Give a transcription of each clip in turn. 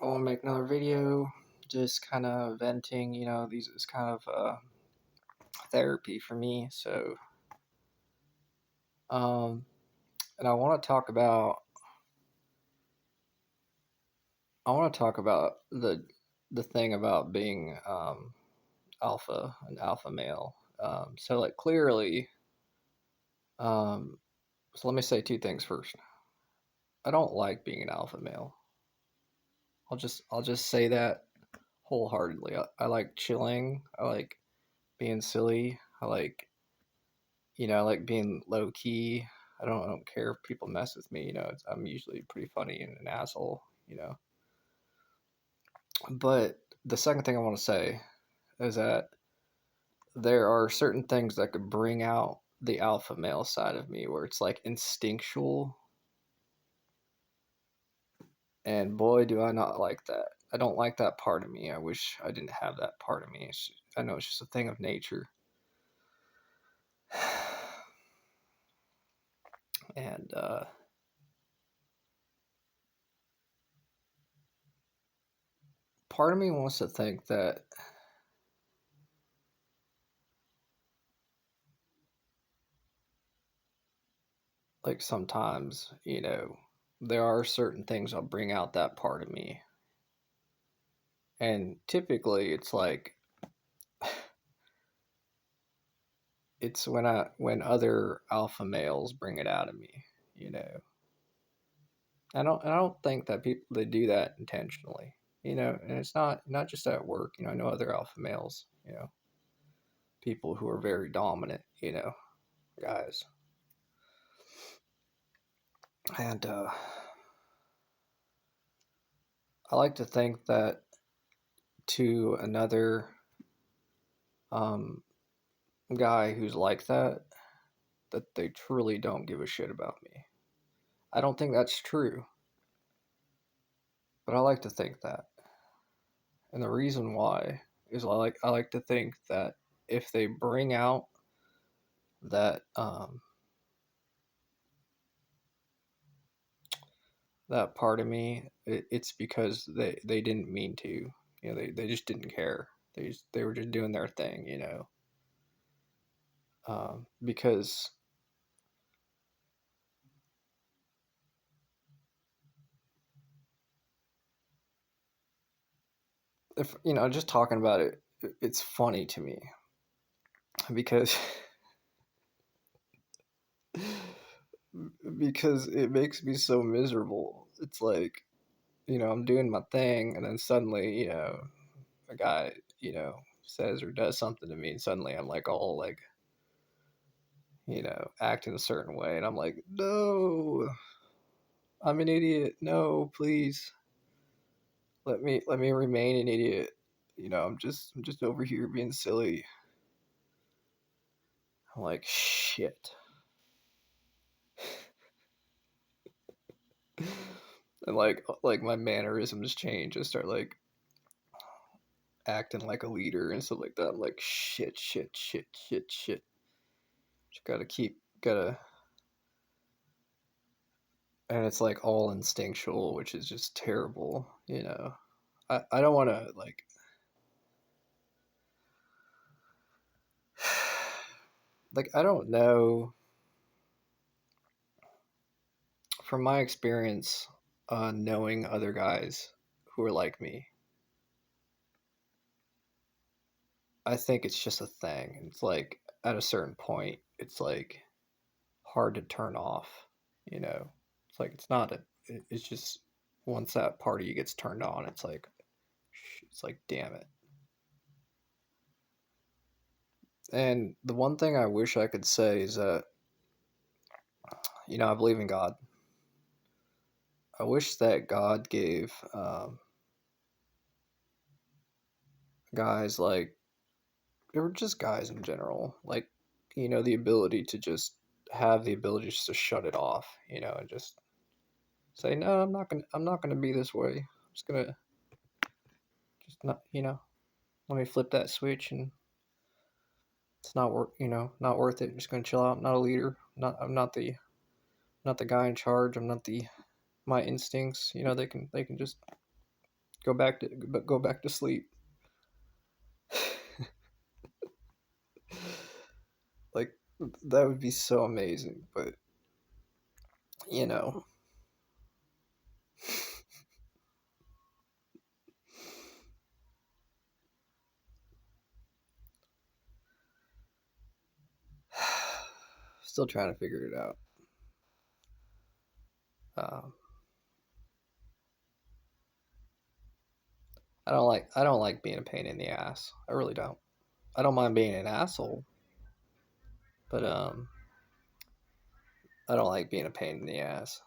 I want to make another video, just kind of venting. These is kind of therapy for me. Um, and I want to talk about the thing about being an alpha male. So like clearly, um, so let me say two things first. I don't like being an alpha male. I'll just say that wholeheartedly. I like chilling. I like being silly. I like being low key. I don't care if people mess with me. I'm usually pretty funny and an asshole. But the second thing I want to say is that there are certain things that could bring out the alpha male side of me, where it's like instinctual, and boy, do I not like that. I don't like that part of me. I wish I didn't have that part of me. I know it's just a thing of nature. And part of me wants to think that like sometimes, there are certain things I'll bring out that part of me. And typically it's like it's when other alpha males bring it out of me, you know. I don't think that people they do that intentionally. And it's not just at work. I know other alpha males, people who are very dominant, guys. And I like to think that to another um, guy who's like that they truly don't give a shit about me. I don't think that's true, but I like to think that. And the reason why is I like to think that if they bring out that that part of me, it's because they didn't mean to. They just didn't care. They were just doing their thing, because if just talking about it, it's funny to me because because it makes me so miserable. It's like, I'm doing my thing, and then suddenly, a guy, says or does something to me, and suddenly I'm like all like, acting a certain way, and I'm like, no, I'm an idiot. No, please let me remain an idiot. I'm just over here being silly. I'm like, shit. And like my mannerisms change. I start like acting like a leader and stuff like that. I'm like, shit, shit, shit, shit, shit. Just gotta, and it's like all instinctual, which is just terrible. I don't want to like I don't know from my experience, knowing other guys who are like me. I think it's just a thing. It's like at a certain point, it's like hard to turn off. It's like it's not a. It's just once that part of you gets turned on, it's like damn it. And the one thing I wish I could say is that I believe in God. I wish that God gave guys like, or just guys in general, like, the ability to just have the ability just to shut it off, and just say, no, I'm not gonna be this way. I'm just gonna just not, let me flip that switch, and it's not worth it. I'm just gonna chill out. I'm not a leader. I'm not the guy in charge. I'm not the my instincts. They can just go back to sleep. Like that would be so amazing, but you know, still trying to figure it out. Um, I don't like being a pain in the ass. I really don't. I don't mind being an asshole, but I don't like being a pain in the ass.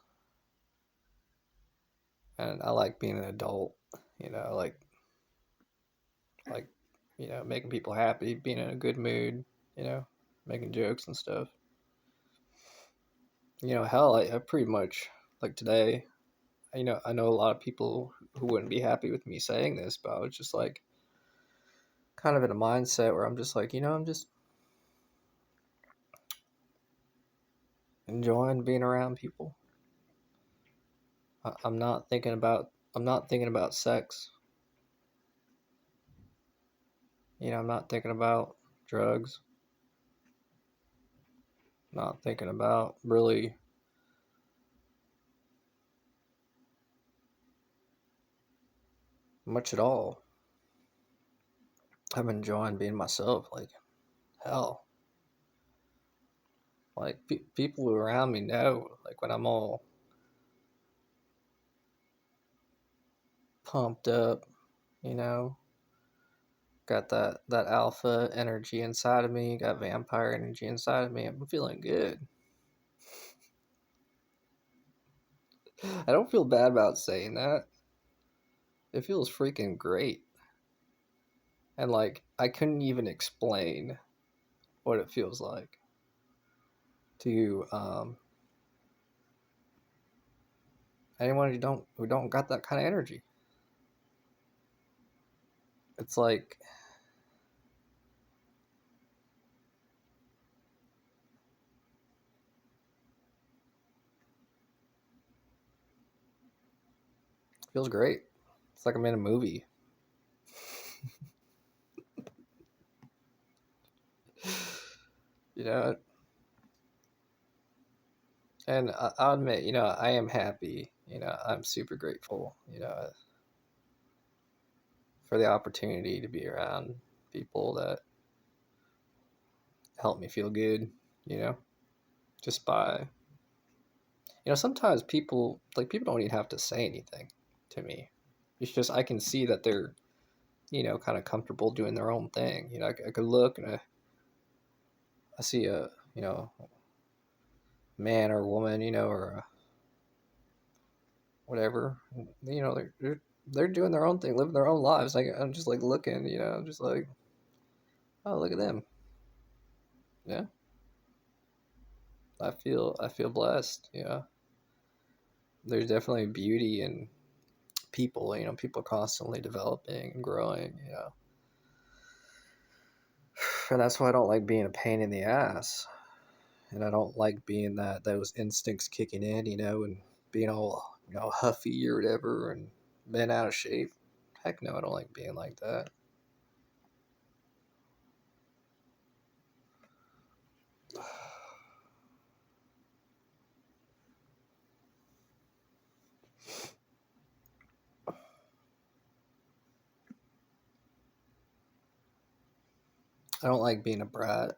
And I like being an adult. You know, like making people happy, being in a good mood. You know, making jokes and stuff. You know, hell, I pretty much like today. You know, I know a lot of people who wouldn't be happy with me saying this, but I was just like kind of in a mindset where I'm just like, I'm just enjoying being around people. I'm not thinking about sex. You know, I'm not thinking about drugs. Not thinking about really much at all. I'm enjoying being myself. Like hell, like people around me know. Like when I'm all pumped up, you know, got that alpha energy inside of me, got vampire energy inside of me. I'm feeling good. I don't feel bad about saying that. It feels freaking great. And like I couldn't even explain what it feels like to anyone who don't got that kind of energy. It's like feels great. It's like I'm in a movie. You know, and I'll admit, I am happy. I'm super grateful. For the opportunity to be around people that help me feel good. You know, just by sometimes people don't even have to say anything to me. It's just I can see that they're kind of comfortable doing their own thing. I could look and I see a man or woman, or whatever. They're doing their own thing, living their own lives. Like I'm just like looking, I'm just like, oh, look at them. Yeah, I feel blessed. There's definitely beauty in people. People constantly developing and growing. And that's why I don't like being a pain in the ass. And I don't like being those instincts kicking in, and being all huffy or whatever and bent out of shape. Heck no, I don't like being like that. I don't like being a brat.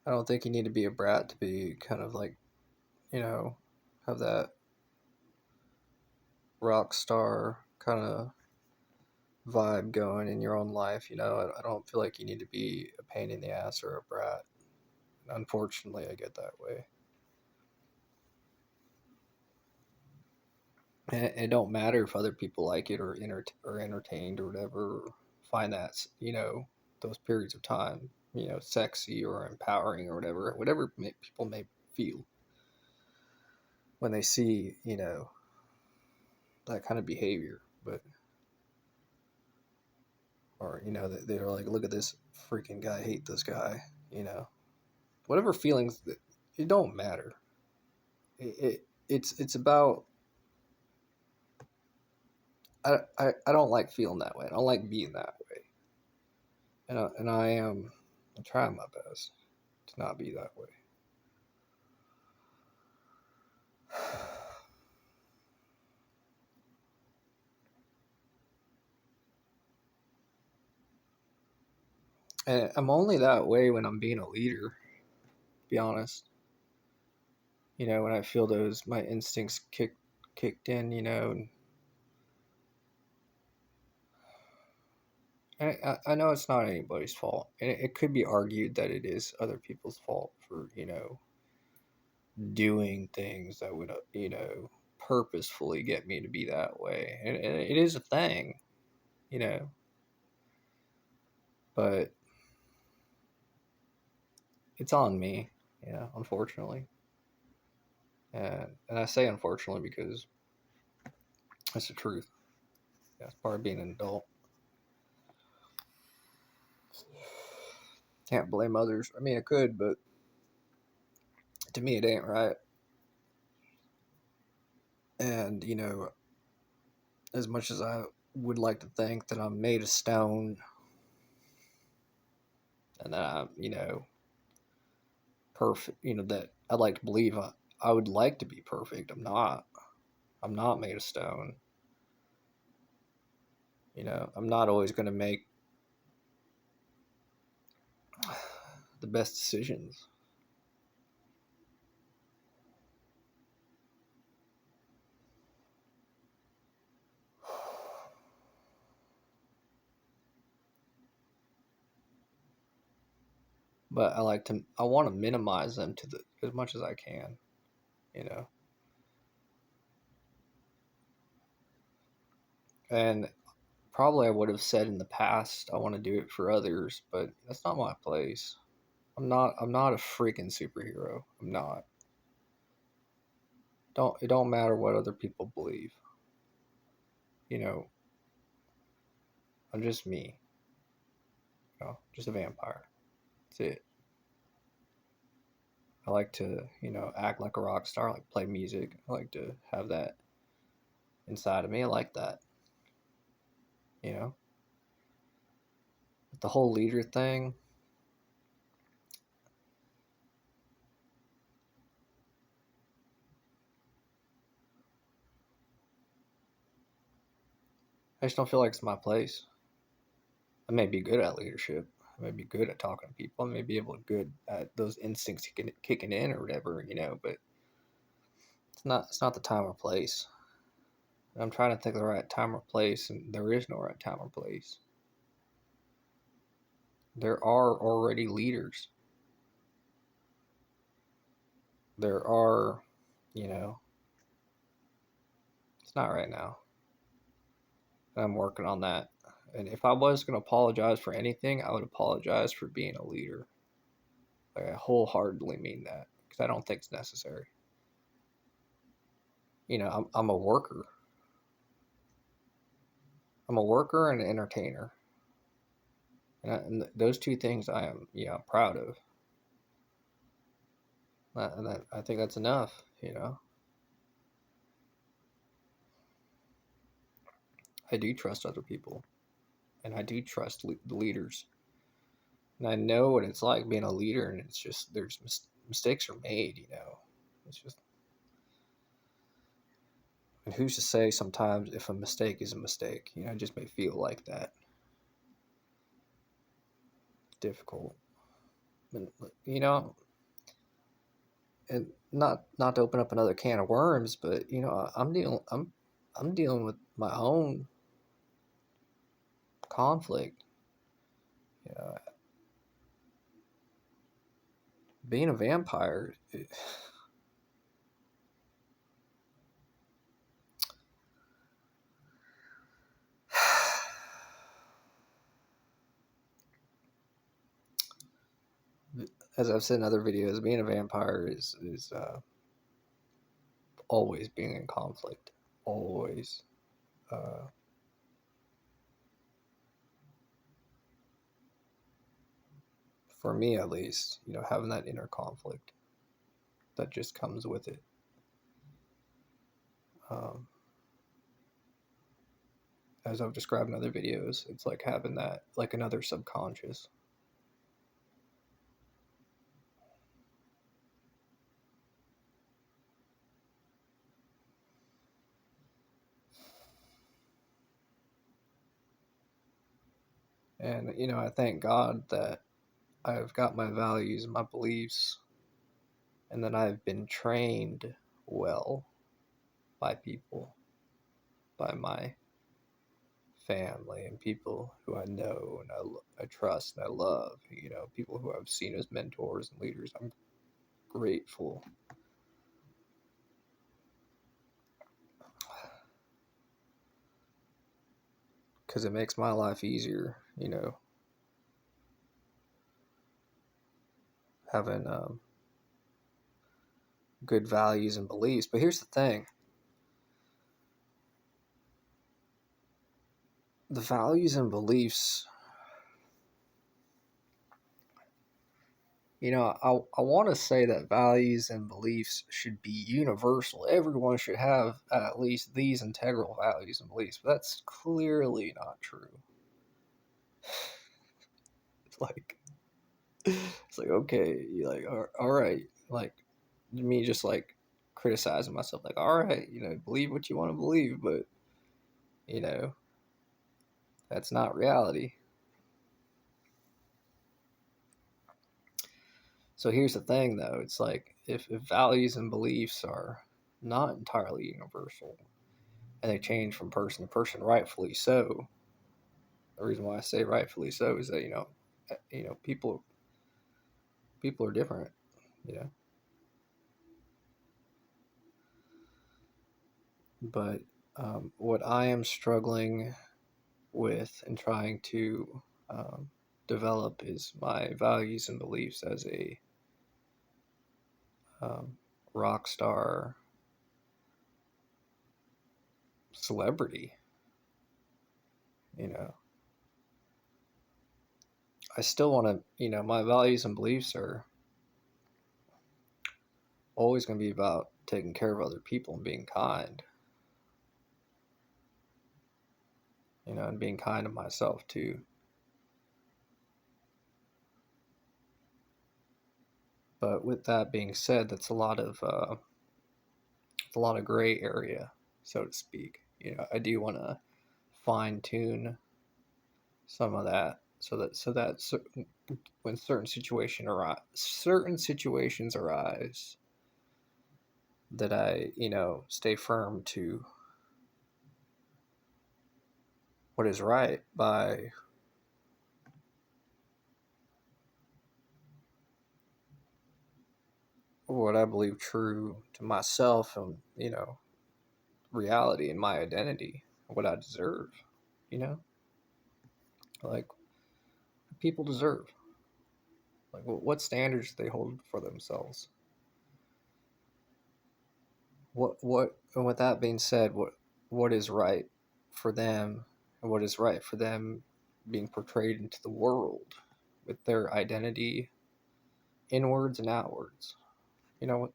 I don't think you need to be a brat to be kind of like, you know, have that rock star kind of vibe going in your own life. I don't feel like you need to be a pain in the ass or a brat. Unfortunately, I get that way. And it don't matter if other people like it or entertained or whatever, or find that, those periods of time, sexy or empowering or whatever people may feel when they see, that kind of behavior. But or they're like, look at this freaking guy, hate this guy, whatever feelings that it don't matter. It's about I don't like feeling that way. I don't like being that way, and I am I'm trying my best to not be that way. And I'm only that way when I'm being a leader, to be honest. When I feel those my instincts kicked in, and I know it's not anybody's fault, and it could be argued that it is other people's fault for doing things that would purposefully get me to be that way, and it is a thing, you know, but it's on me, unfortunately, and I say unfortunately because that's the truth. That's part of being an adult. Can't blame others. I mean, I could, but to me, it ain't right. And as much as I would like to think that I'm made of stone and that I'm, perfect, that I'd like to believe I would like to be perfect. I'm not. I'm not made of stone. I'm not always going to make the best decisions. But I want to minimize them to as much as I can, you know. And probably I would have said in the past I want to do it for others, but that's not my place. I'm not a freaking superhero. I'm not. It don't matter what other people believe. You know, I'm just me. Just a vampire. That's it. I like to, act like a rock star. I like to play music. I like to have that inside of me. I like that. You know, the whole leader thing. I just don't feel like it's my place. I may be good at leadership. I may be good at talking to people. I may be able to good at those instincts kicking in or whatever, but it's not the time or place. I'm trying to think of the right time or place, and there is no right time or place. There are already leaders. There are, you know, it's not right now. And I'm working on that. And if I was going to apologize for anything, I would apologize for being a leader. Like, I wholeheartedly mean that because I don't think it's necessary. I'm a worker. I'm a worker and an entertainer. And those two things I am, proud of. And I think that's enough, I do trust other people, and I do trust the leaders. And I know what it's like being a leader, and it's just there's mistakes are made, It's just, and who's to say sometimes if a mistake is a mistake? It just may feel like that. Difficult, and and not to open up another can of worms, but I'm dealing with my own conflict. You know, being a vampire. As I've said in other videos, being a vampire is always being in conflict. Always. Uh, for me at least, having that inner conflict that just comes with it. Um, as I've described in other videos, it's like having that, like another subconscious. And, I thank God that I've got my values and my beliefs, and that I've been trained well by people, by my family and people who I know and I trust and I love, people who I've seen as mentors and leaders. I'm grateful. Because it makes my life easier, having good values and beliefs. But here's the thing, the values and beliefs, I want to say that values and beliefs should be universal. Everyone should have at least these integral values and beliefs, but that's clearly not true. It's like, okay, you're like, all right, like me just like criticizing myself, like, all right, believe what you want to believe, but you know, that's not reality. So here's the thing, though. It's like if values and beliefs are not entirely universal and they change from person to person, rightfully so. The reason why I say rightfully so is that people are different. You know, but what I am struggling with and trying to develop is my values and beliefs as a um, rock star celebrity. You know, I still want to, my values and beliefs are always going to be about taking care of other people and being kind, and being kind to myself too. But with that being said, that's it's a lot of gray area, so to speak. I do want to fine tune some of that so that when certain situations arise, that I stay firm to what is right by what I believe true to myself and reality and my identity, what I deserve. You know, like people deserve. Like what standards they hold for themselves. And with that being said, what is right for them, and what is right for them being portrayed into the world with their identity inwards and outwards. You know,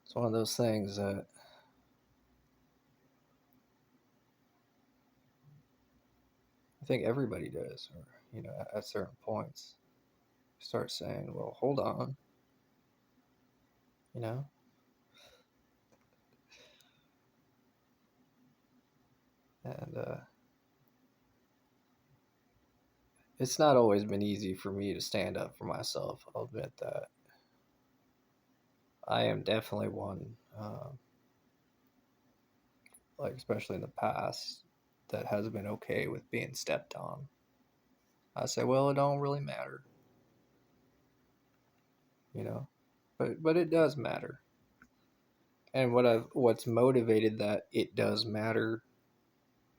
it's one of those things that I think everybody does, or at certain points, start saying, "Well, hold on," you know. And it's not always been easy for me to stand up for myself. I'll admit that. I am definitely one, like especially in the past, that has been okay with being stepped on. I say, well, it don't really matter, you know, but it does matter. And what's motivated that "it does matter"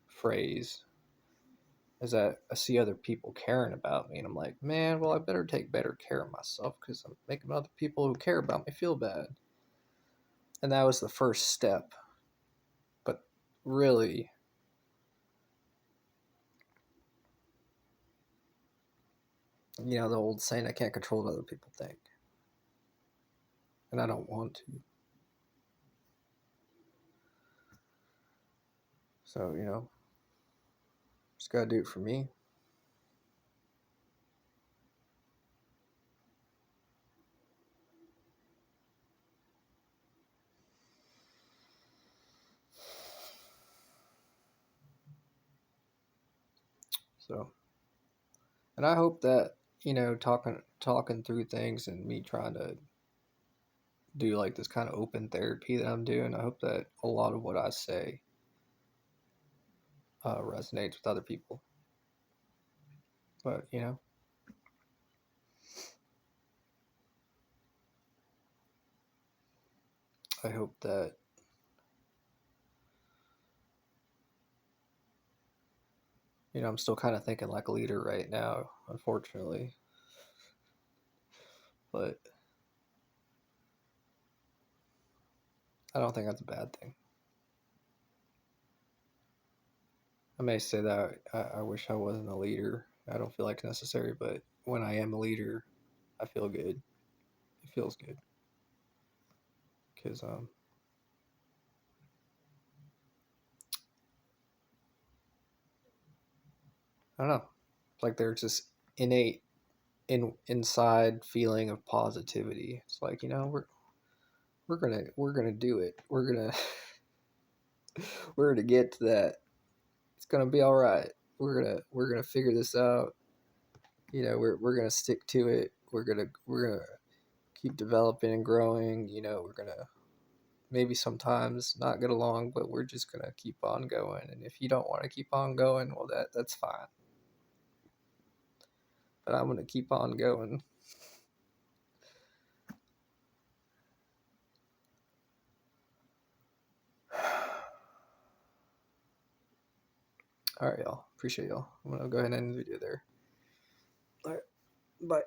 phrase is that I see other people caring about me, and I'm like, man, well, I better take better care of myself because I'm making other people who care about me feel bad. And that was the first step. But really, the old saying, I can't control what other people think. And I don't want to. So, just gotta do it for me. So, and I hope that, talking through things and me trying to do like this kind of open therapy that I'm doing, I hope that a lot of what I say resonates with other people. But, I hope that, I'm still kind of thinking like a leader right now, unfortunately. But I don't think that's a bad thing. I may say that I wish I wasn't a leader. I don't feel like necessary, but when I am a leader, I feel good. It feels good because I don't know. It's like there's this innate inside feeling of positivity. It's like we're gonna do it. We're gonna get to that. It's gonna be all right. We're gonna figure this out. We're gonna stick to it. We're gonna keep developing and growing. We're gonna maybe sometimes not get along, but we're just gonna keep on going. And if you don't want to keep on going, well, that's fine. But I'm gonna keep on going. All right, y'all. Appreciate y'all. I'm gonna go ahead and end the video there. All right. Bye.